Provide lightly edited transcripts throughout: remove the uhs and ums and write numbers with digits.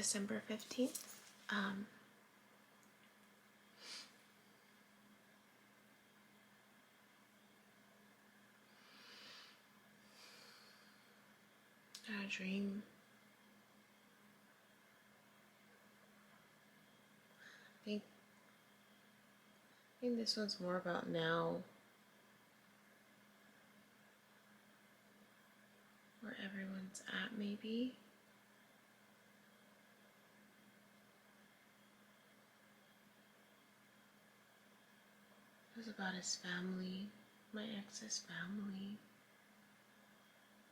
December 15th. I had a dream. I think this one's more about now, where everyone's at, maybe. It was about his family, my ex's family,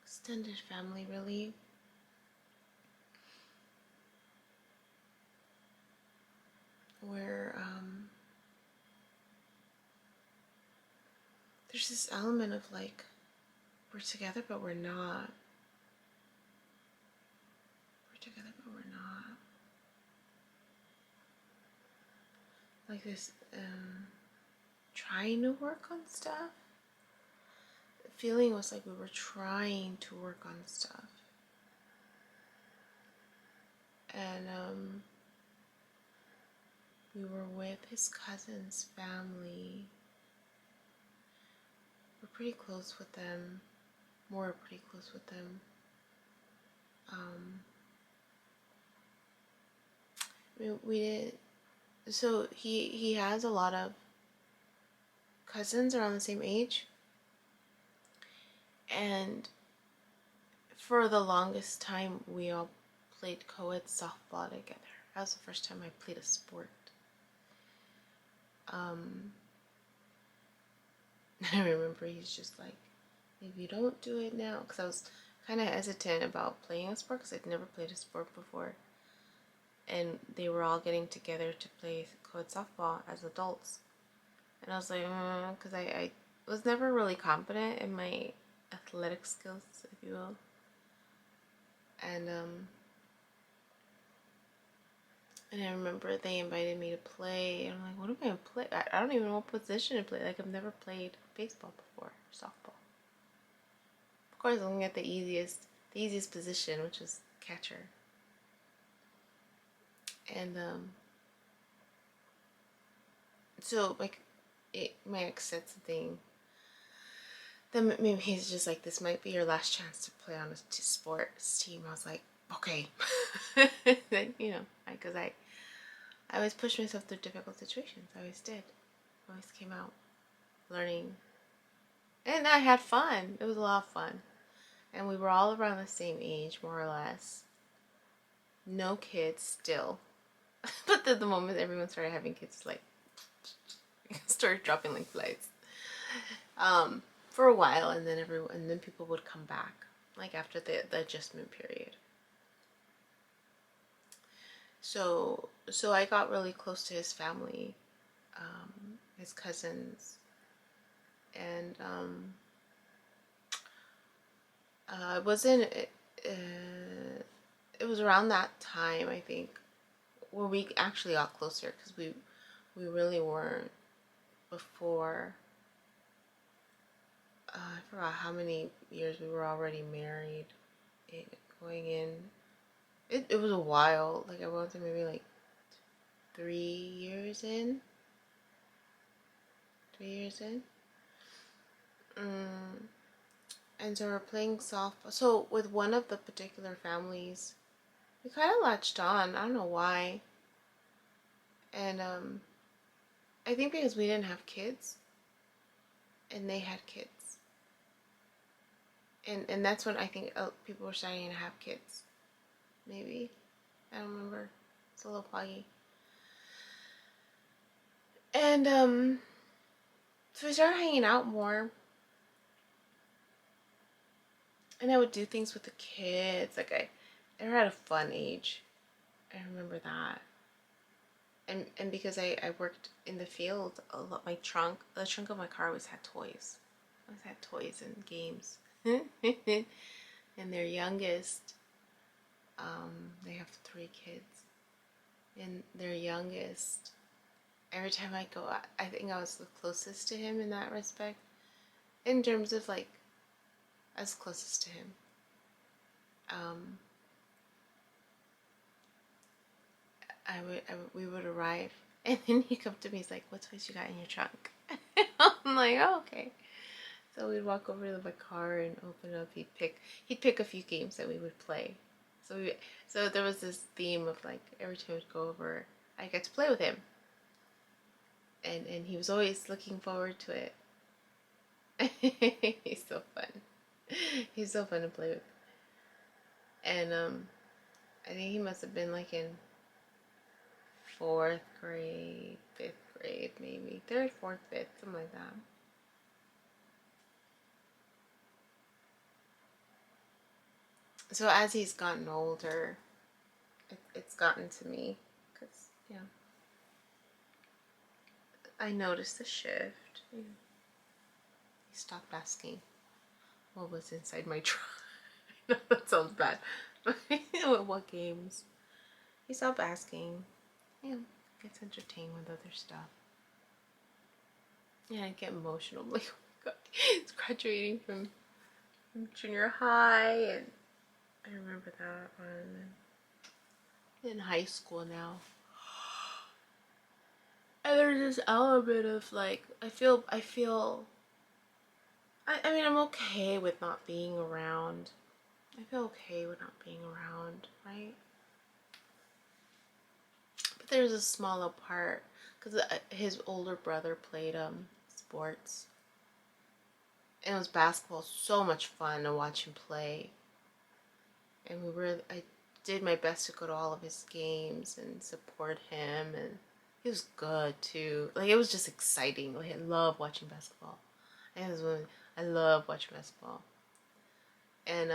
extended family, really. Where there's this element of like, we're together but we're not. We're together but we're not. Like this trying to work on stuff. The feeling was like we were trying to work on stuff. And we were with his cousin's family. We're pretty close with them. More pretty close with them. We did. So he has a lot of cousins around the same age. And for the longest time, we all played co-ed softball together. That was the first time I played a sport. I remember he's just like, if you don't do it now, because I was kind of hesitant about playing a sport because I'd never played a sport before. And they were all getting together to play co-ed softball as adults. And I was like, because I was never really confident in my athletic skills, if you will. And I remember they invited me to play, and I'm like, what am I going to play? I don't even know what position to play. Like, I've never played baseball before, or softball. Of course, I'm looking at the easiest position, which is catcher. And so like my ex said something. Then maybe he's just like, this might be your last chance to play on a sports team. I was like, okay. Like, you know, because I always pushed myself through difficult situations. I always did. I always came out learning. And I had fun. It was a lot of fun. And we were all around the same age, more or less. No kids still. But the moment everyone started having kids, like, started dropping like flies. For a while, and then people would come back, like after the adjustment period. So I got really close to his family, his cousins, and it wasn't. It was around that time, I think, where we actually got closer, because we really weren't before. I forgot how many years we were already married. Going in, it was a while. Like, I want to say maybe like 3 years in. 3 years in. And so we're playing softball. So with one of the particular families, we kind of latched on. I don't know why. And I think because we didn't have kids, and they had kids. And that's when I think people were starting to have kids. Maybe. I don't remember. It's a little foggy. And so we started hanging out more. And I would do things with the kids. Like, I never had a fun age. I remember that. And because I worked in the field a lot, the trunk of my car always had toys. I always had toys and games. And their youngest, they have 3 kids. And their youngest, every time I go out, I think I was the closest to him in that respect. In terms of, like, as closest to him. we would arrive, and then he'd come to me. He's like, "What toys you got in your trunk?" I'm like, "Oh, okay." So we'd walk over to my car and open up. He'd pick a few games that we would play. So there was this theme of like every time we'd go over, I get to play with him, and he was always looking forward to it. He's so fun. He's so fun to play with. And I think he must have been like in fourth grade, fifth grade, maybe third, fourth, fifth, something like that. So as he's gotten older, it's gotten to me, because I noticed the shift. He stopped asking what was inside my trunk. I know that sounds bad, but what games? He stopped asking. Gets entertained with other stuff. Yeah, I get emotional. I'm like, oh my god, it's graduating from junior high, and I remember that one. In high school now. And there's this element of like, I mean, I'm okay with not being around. I feel okay with not being around, right? But there's a smaller part, because his older brother played sports. And it was basketball, so much fun to watch him play. And I did my best to go to all of his games and support him, and he was good too. Like, it was just exciting. Like, I love watching basketball. I love watching basketball. And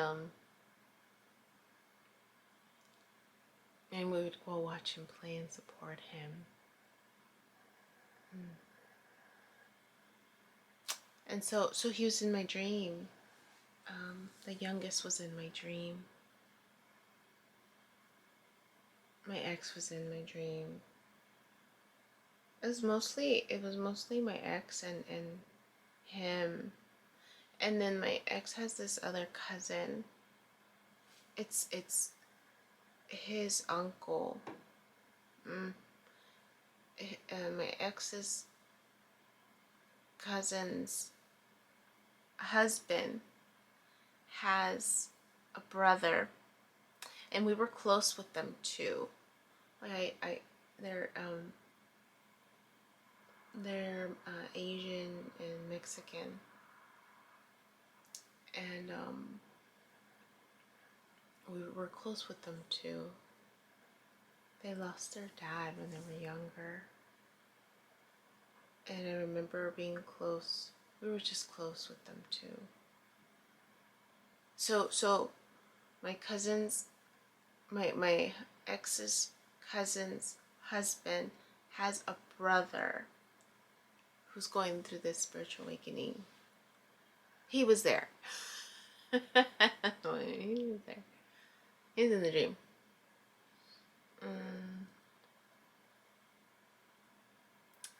we would go watch him play and support him. And so he was in my dream. The youngest was in my dream. My ex was in my dream. It was mostly my ex and him. And then my ex has this other cousin. It's his uncle. My ex's cousin's husband has a brother, and we were close with them too. Like they're Asian and Mexican, and we were close with them too. They lost their dad when they were younger, and I remember being close. We were just close with them too. So my ex's cousin's husband has a brother who's going through this spiritual awakening. He was there. He was there. He was in the dream.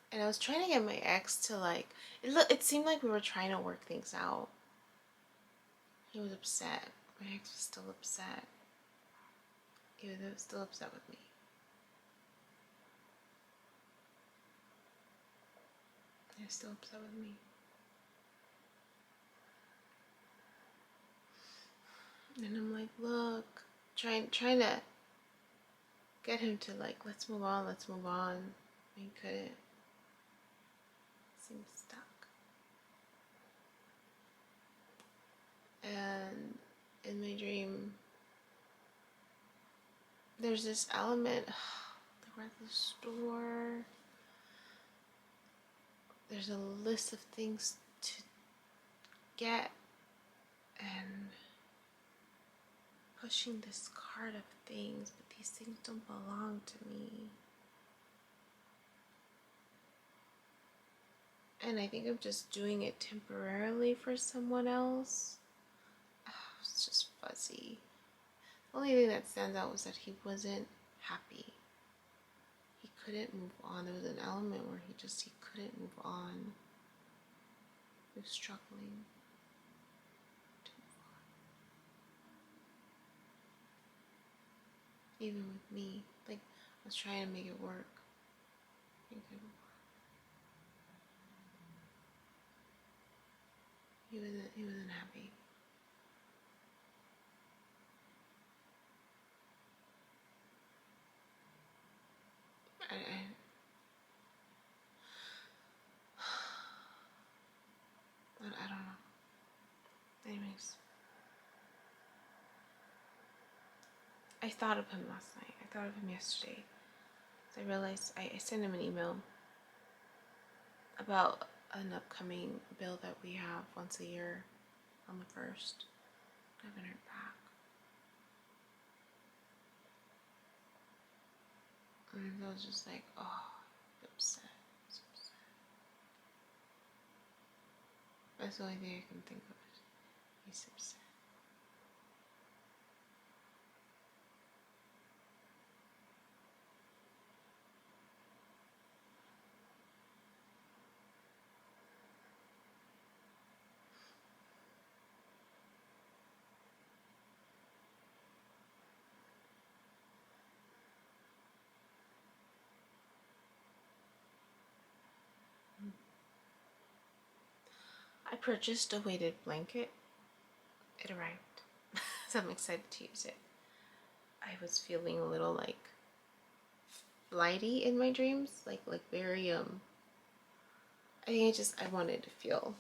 And I was trying to get my ex to like, it seemed like we were trying to work things out. He was upset. My ex was still upset. He was still upset with me. He was still upset with me. And I'm like, look, trying to get him to like, let's move on. And he couldn't. Seemed stuck. And in my dream, there's this element. We're at the store. There's a list of things to get, and pushing this cart of things, but these things don't belong to me. And I think I'm just doing it temporarily for someone else. It's just fuzzy. The only thing that stands out was that he wasn't happy. He couldn't move on. There was an element where he couldn't move on. He was struggling to move on. Even with me. Like, was trying to make it work. He wasn't happy. I don't know. Anyways, I thought of him last night. I thought of him yesterday. So I realized I sent him an email about an upcoming bill that we have once a year on the 1st. I haven't heard back. And I was just like, oh, upset. So upset. That's the only thing I can think of. He's upset. I purchased a weighted blanket. It arrived. So I'm excited to use it. I was feeling a little like flighty in my dreams, like very I think I wanted to feel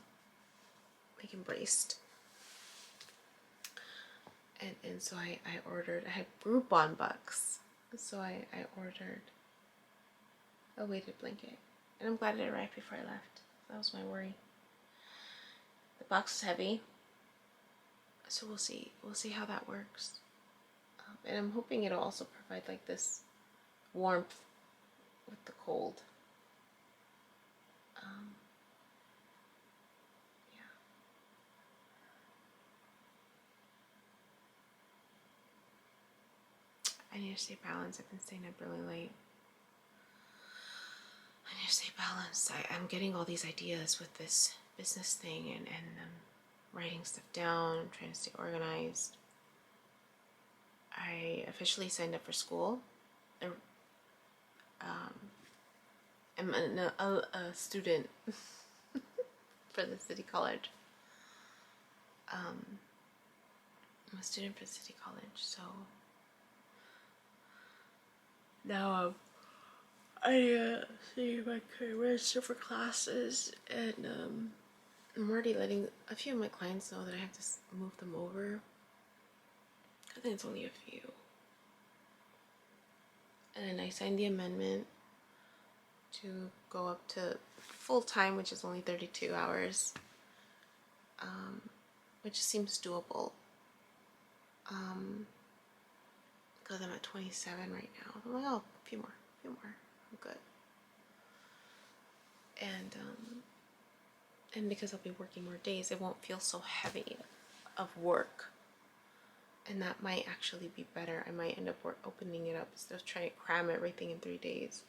like embraced. And so I had Groupon bucks. So I ordered a weighted blanket. And I'm glad it arrived before I left. That was my worry. The box is heavy. So we'll see. We'll see how that works. And I'm hoping it'll also provide like this warmth with the cold. Yeah. I need to stay balanced. I've been staying up really late. I need to stay balanced. I'm getting all these ideas with this business thing and writing stuff down. I'm trying to stay organized. I officially signed up for school. I'm a student for the city college. I'm a student for city college, so now I see if I can register for classes, and I'm already letting a few of my clients know that I have to move them over. I think it's only a few. And then I signed the amendment to go up to full time, which is only 32 hours, which seems doable. Because I'm at 27 right now. I'm like, oh, a few more, I'm good. And because I'll be working more days, it won't feel so heavy of work. And that might actually be better. I might end up opening it up instead of trying to cram everything in 3 days.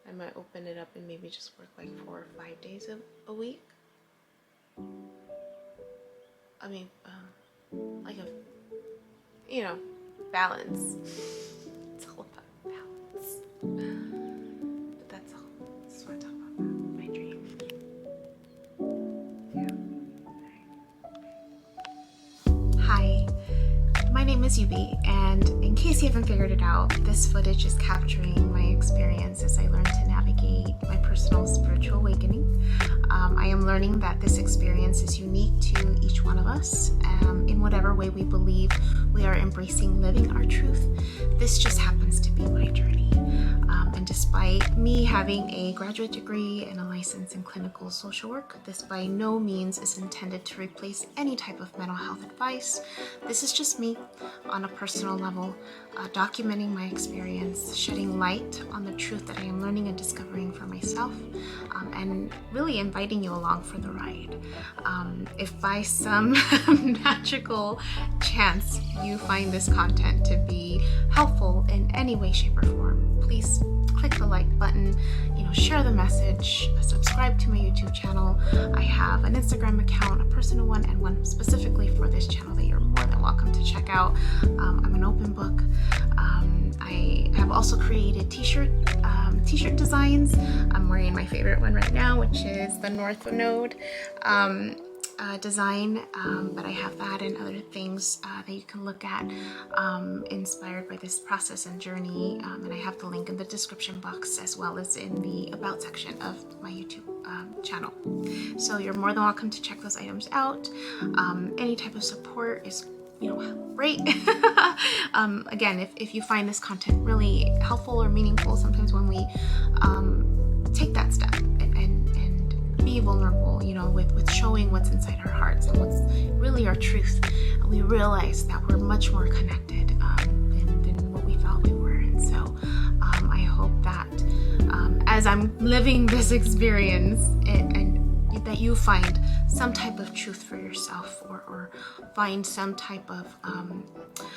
I might open it up and maybe just work like 4 or 5 days a week. I mean, like a, balance. It's all about balance. But that's all. I just want to talk about my dream. Yeah. Hi. My name is Yubi, and in case you haven't figured it out, this footage is capturing my experience as I learn to navigate my personal spiritual awakening. I am learning that this experience is unique to each one of us, in whatever way we believe we are embracing living our truth. This just happens to be my journey. And despite me having a graduate degree and a license in clinical social work, this by no means is intended to replace any type of mental health advice. This is just me on a personal level, documenting my experience, shedding light on the truth that I am learning and discovering for myself, and really inviting you along for the ride. If by some magical chance you find this content to be helpful in any way, shape, or form, please click the like button, share the message, subscribe to my YouTube channel. I have an Instagram account, a personal one, and one specifically for this channel that you're more than welcome welcome to check out. I'm an open book. I have also created t-shirt designs. I'm wearing my favorite one right now, which is the North Node design, but I have that and other things that you can look at inspired by this process and journey, and I have the link in the description box as well as in the about section of my YouTube channel. So you're more than welcome to check those items out. Any type of support is great. Again, if you find this content really helpful or meaningful, sometimes when we take that step and be vulnerable, with showing what's inside our hearts and what's really our truth, we realize that we're much more connected than what we thought we were. And so I hope that as I'm living this experience and that you find some type of truth for yourself, or find some type of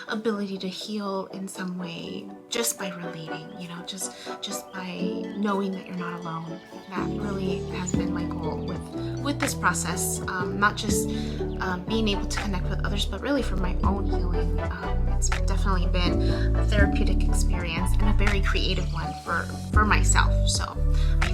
ability to heal in some way just by relating, just by knowing that you're not alone. That really has been my goal with this process, not just being able to connect with others, but really for my own healing. It's definitely been a therapeutic experience and a very creative one for myself. So I